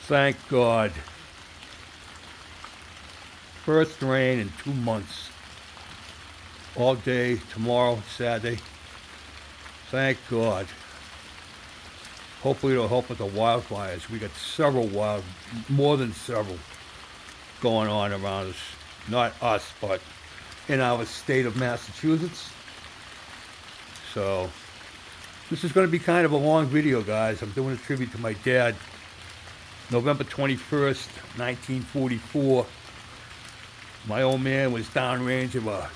Thank God. First rain in 2 months. All day, tomorrow, Saturday. Thank God. Hopefully it'll help with the wildfires. We got more than several going on around us. Not us, but in our state of Massachusetts. So, this is going to be kind of a long video, guys. I'm doing a tribute to my dad. November 21st, 1944. My old man was downrange of a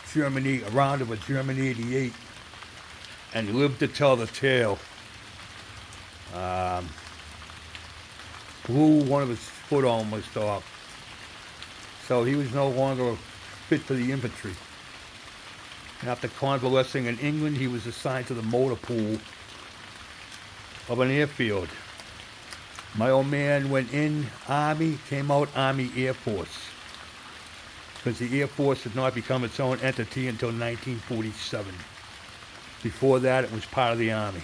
round of a German 88, and he lived to tell the tale. Blew one of his foot almost off, so he was no longer fit for the infantry. After convalescing in England, he was assigned to the motor pool of an airfield. My old man went in Army, came out Army Air Force, because the Air Force had not become its own entity until 1947. Before that, it was part of the Army.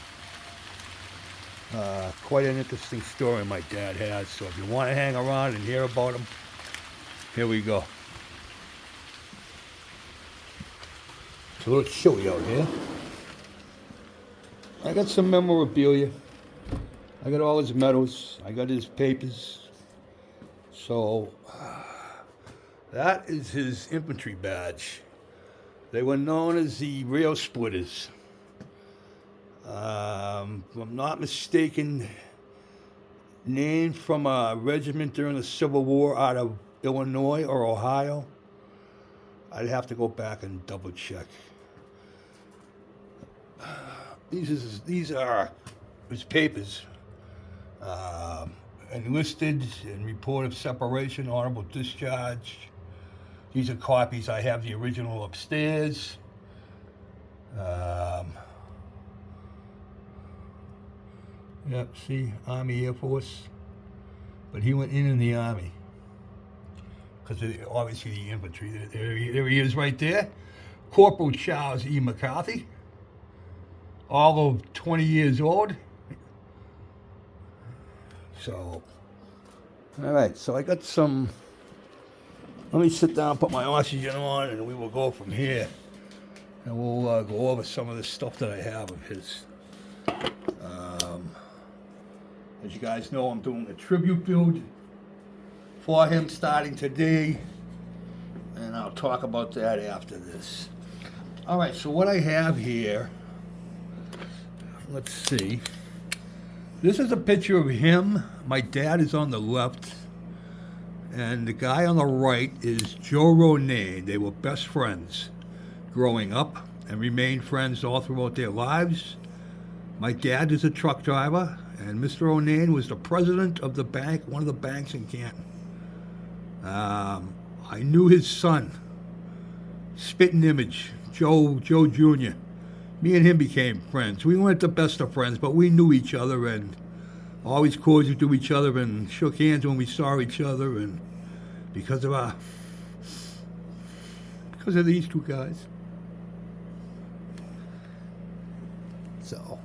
Quite an interesting story my dad has, so if you want to hang around and hear about him, here we go. It's a little chilly out here. I got some memorabilia. I got all his medals. I got his papers. So, that is his infantry badge. They were known as the Rail Splitters. If I'm not mistaken, named from a regiment during the Civil War out of Illinois or Ohio. I'd have to go back and double check. These are his papers. Enlisted in report of separation, honorable discharge. These are copies. I have the original upstairs. Yep, see, Army Air Force. But he went in the Army. Because obviously the infantry. There he is right there. Corporal Charles E. McCarthy. All of 20 years old. So, all right, so I got some. Let me sit down, put my oxygen on, and we will go from here. And we'll go over some of the stuff that I have of his. As you guys know, I'm doing a tribute build for him starting today. And I'll talk about that after this. All right, so what I have here, let's see. This is a picture of him. My dad is on the left. And the guy on the right is Joe Ronayne. They were best friends growing up and remained friends all throughout their lives. My dad is a truck driver, and Mr. Ronayne was the president of the bank, one of the banks in Canton. I knew his son, spitting image, Joe Jr. Me and him became friends. We weren't the best of friends, but we knew each other and always cordial to each other and shook hands when we saw each other, and because of these two guys. So,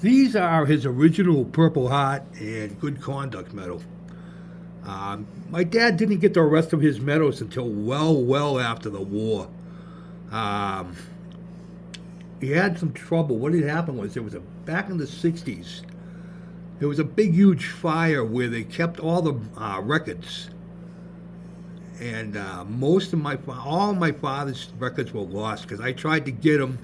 these are his original Purple Heart and Good Conduct medal. My dad didn't get the rest of his medals until well after the war. He had some trouble. What had happened was back in the 60s, there was a big, huge fire where they kept all the records. And all my father's records were lost because I tried to get them.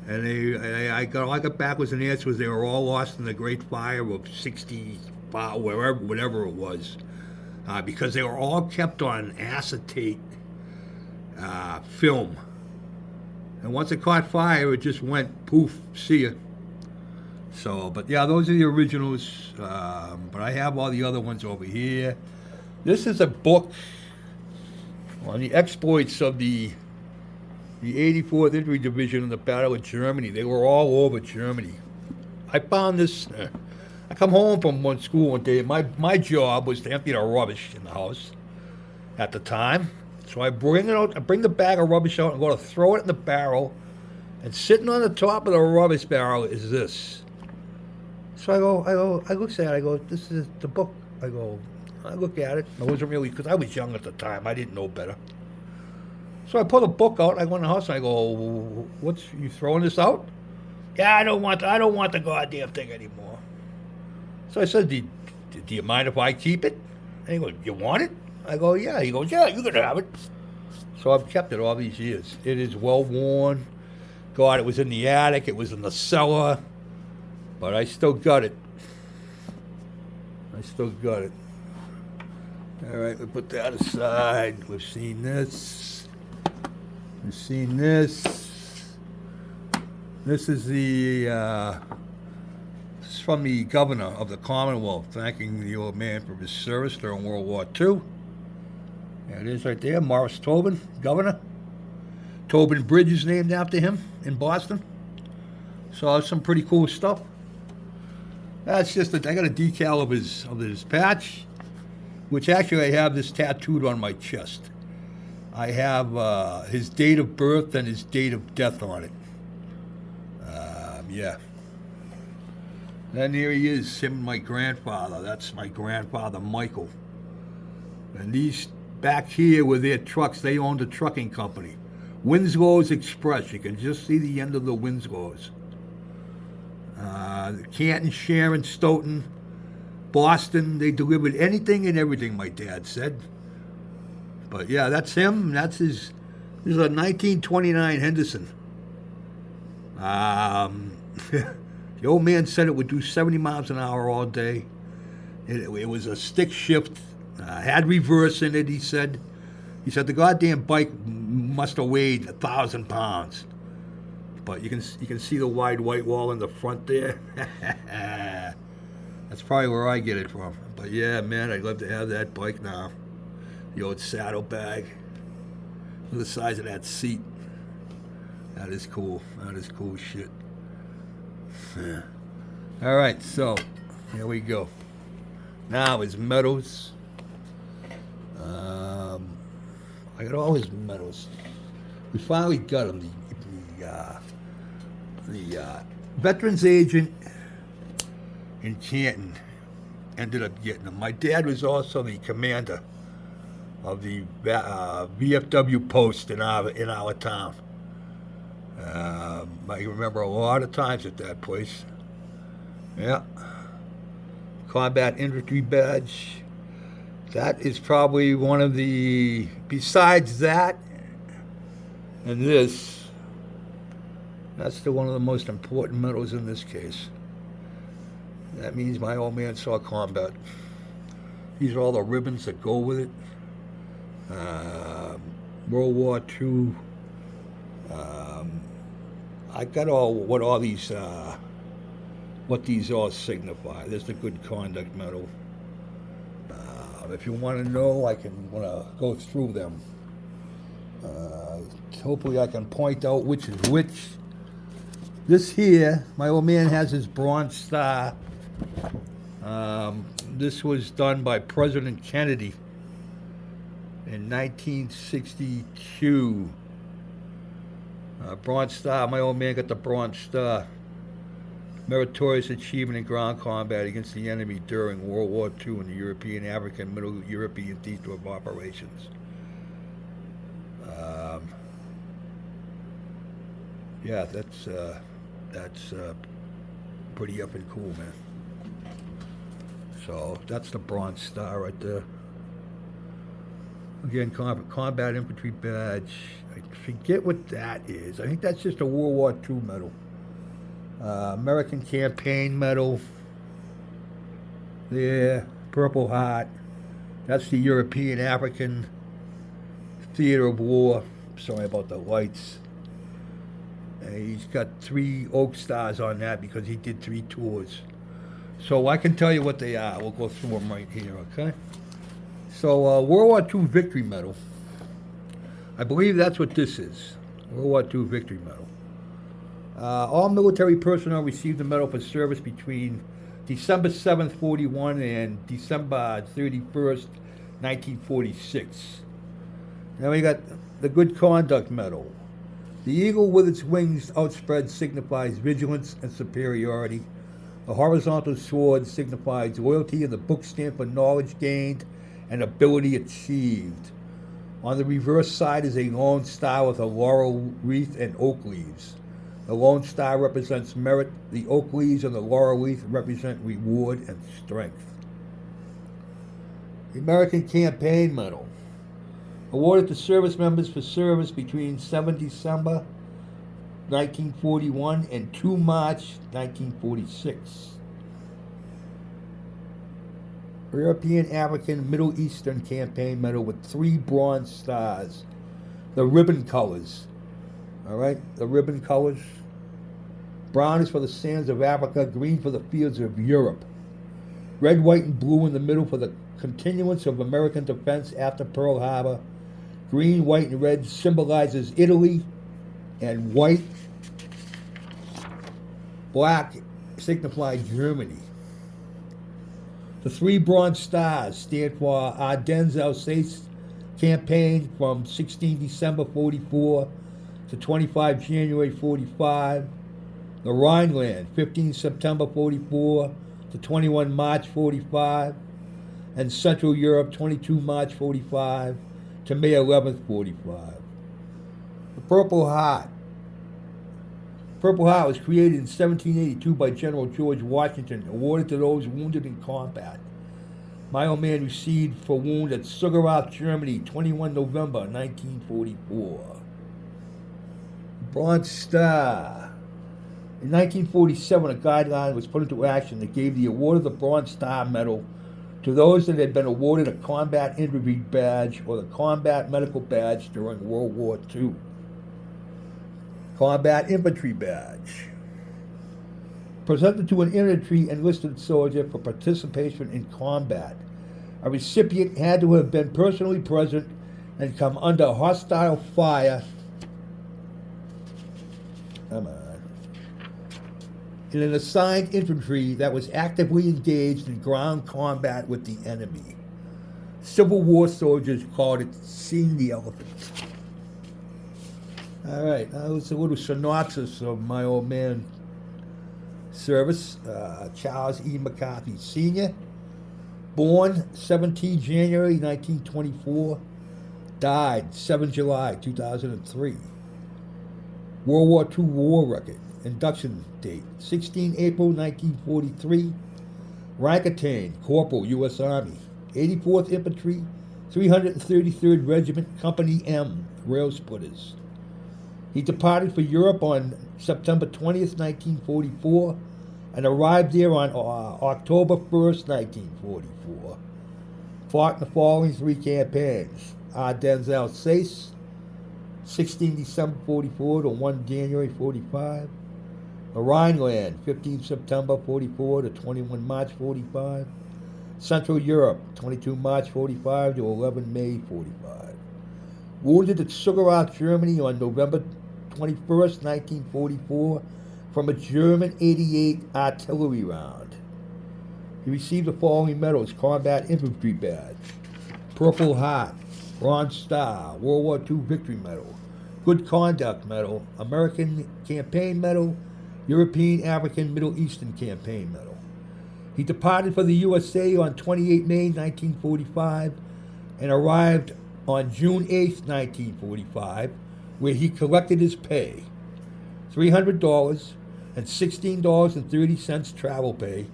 And all I got back was an answer was they were all lost in the Great Fire of 65, whatever it was. Because they were all kept on acetate film. And once it caught fire, it just went poof, see ya. So, but yeah, those are the originals. But I have all the other ones over here. This is a book on the exploits of the 84th Infantry Division in the Battle of Germany. They were all over Germany. I found this. I come home from one school one day. My job was to empty the rubbish in the house at the time. So I bring the bag of rubbish out and go to throw it in the barrel. And sitting on the top of the rubbish barrel is this. So I look at it, I go, this is the book. I look at it. I wasn't really, because I was young at the time. I didn't know better. So I pull the book out. I go in the house and I go, you throwing this out? Yeah, I don't want the goddamn thing anymore. So I said, do you mind if I keep it? And he goes, you want it? I go, yeah. He goes, yeah, you can have it. So I've kept it all these years. It is well worn. God, it was in the attic. It was in the cellar. But I still got it. All right, we put that aside. We've seen this. This is this is from the governor of the Commonwealth, thanking the old man for his service during World War II. There it is right there, Morris Tobin, governor. Tobin Bridge is named after him in Boston. So that's some pretty cool stuff. That's just I got a decal of his patch, which actually I have this tattooed on my chest. I have his date of birth and his date of death on it. Yeah. Then here he is, him and my grandfather. That's my grandfather, Michael. And these back here were their trucks. They owned a trucking company. Winslow's Express. You can just see the end of the Winslow's. Canton, Sharon, Stoughton, Boston. They delivered anything and everything, my dad said. But yeah, that's him. That's his. This is a 1929 Henderson. The old man said it would do 70 miles an hour all day. It was a stick shift, had reverse in it, he said. He said the goddamn bike must have weighed 1,000 pounds. But you can see the wide white wall in the front there. That's probably where I get it from. But yeah, man, I'd love to have that bike now. The old saddlebag. Look at the size of that seat. That is cool. That is cool shit. Yeah. All right, so here we go. Now is medals. I got all his medals. We finally got him. The veterans agent in Canton ended up getting him. My dad was also the commander of the VFW post in our town. I remember a lot of times at that place. Yeah. Combat infantry badge. That is probably one of the, besides that and this, that's still one of the most important medals in this case. That means my old man saw combat. These are all the ribbons that go with it. World War II. I got what these all signify. There's the Good Conduct Medal. If you want to know, I can go through them. Hopefully I can point out which is which. This here, my old man has his Bronze Star. This was done by President Kennedy in 1962. Bronze Star, my old man got the Bronze Star. Meritorious achievement in ground combat against the enemy during World War II in the European, African, Middle European theater of operations. Yeah, that's pretty effing cool, man. So that's the Bronze Star right there. Again, combat infantry badge. I forget what that is. I think that's just a World War II medal. American Campaign Medal. There, Purple Heart. That's the European African Theater of War. Sorry about the lights. He's got 3 Oak Stars on that because he did 3 tours. So I can tell you what they are. We'll go through them right here, okay? So World War II Victory Medal. I believe that's what this is. World War II Victory Medal. All military personnel received the medal for service between December 7th, 41 and December 31st, 1946. Now we got the Good Conduct Medal. The eagle with its wings outspread signifies vigilance and superiority. The horizontal sword signifies loyalty, and the book stand for knowledge gained and ability achieved. On the reverse side is a lone star with a laurel wreath and oak leaves. The lone star represents merit, the oak leaves and the laurel wreath represent reward and strength. The American Campaign Medal, awarded to service members for service between 7 December 1941 and 2 March 1946. European, African, Middle Eastern Campaign Medal with 3 bronze stars. The ribbon colors. All right, the ribbon colors. Brown is for the sands of Africa, green for the fields of Europe. Red, white, and blue in the middle for the continuance of American defense after Pearl Harbor. Green, white, and red symbolizes Italy, and white, black signify Germany. The 3 bronze stars stand for Ardennes Alsace campaign from 16 December 44 to 25 January 45. The Rhineland, 15 September 44 to 21 March 45. And Central Europe, 22 March 45 to May 11th 45. The Purple Heart. Purple Heart was created in 1782 by General George Washington, awarded to those wounded in combat. My old man received for wound at Sugarloaf, Germany, 21 November 1944. Bronze Star. In 1947, a guideline was put into action that gave the award of the Bronze Star Medal to those that had been awarded a Combat Infantry Badge or the Combat Medical Badge during World War II. Combat Infantry Badge. Presented to an infantry enlisted soldier for participation in combat. A recipient had to have been personally present and come under hostile fire. In an assigned infantry that was actively engaged in ground combat with the enemy. Civil War soldiers called it seeing the elephant. All right, that was a little synopsis of my old man service. Charles E. McCarthy Sr., born 17 January 1924, died 7 July 2003. World War II war record. Induction date, 16 April 1943. Rank attained, Corporal, U.S. Army. 84th Infantry, 333rd Regiment, Company M, Rail Splitters. He departed for Europe on September 20th, 1944, and arrived there on October 1st, 1944. Fought in the following 3 campaigns. Ardennes Alsace, 16 December 44 to 1 January 45. The Rhineland, 15 September 44 to 21 March 45. Central Europe, 22 March 45 to 11 May 45. Wounded at Sugarloaf, Germany on November 21st, 1944 from a German 88 artillery round. He received the following medals: Combat Infantry Badge, Purple Heart, Bronze Star, World War II Victory Medal, Good Conduct Medal, American Campaign Medal, European, African, Middle Eastern Campaign Medal. He departed for the USA on 28 May 1945 and arrived on June 8, 1945, where he collected his pay, $300 and $16.30 travel pay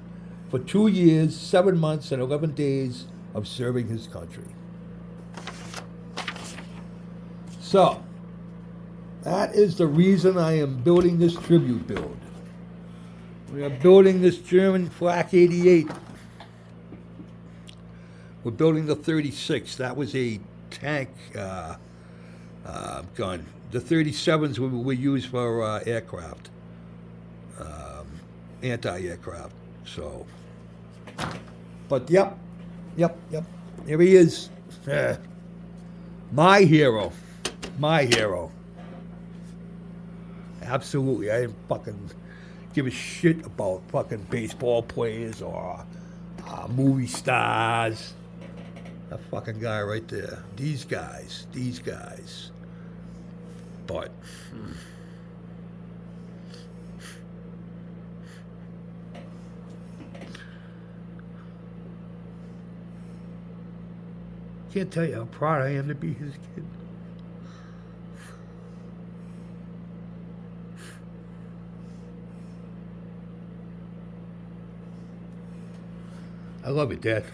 for 2 years, 7 months, and 11 days of serving his country. So, that is the reason I am building this tribute build. We are building this German Flak 88. We're building the 36. That was a tank gun. The 37s were used for aircraft, anti-aircraft. So, but yep. Here he is. My hero. Absolutely. I didn't fucking give a shit about fucking baseball players or movie stars. That fucking guy right there. These guys. But can't tell you how proud I am to be his kid. I love you, Dad.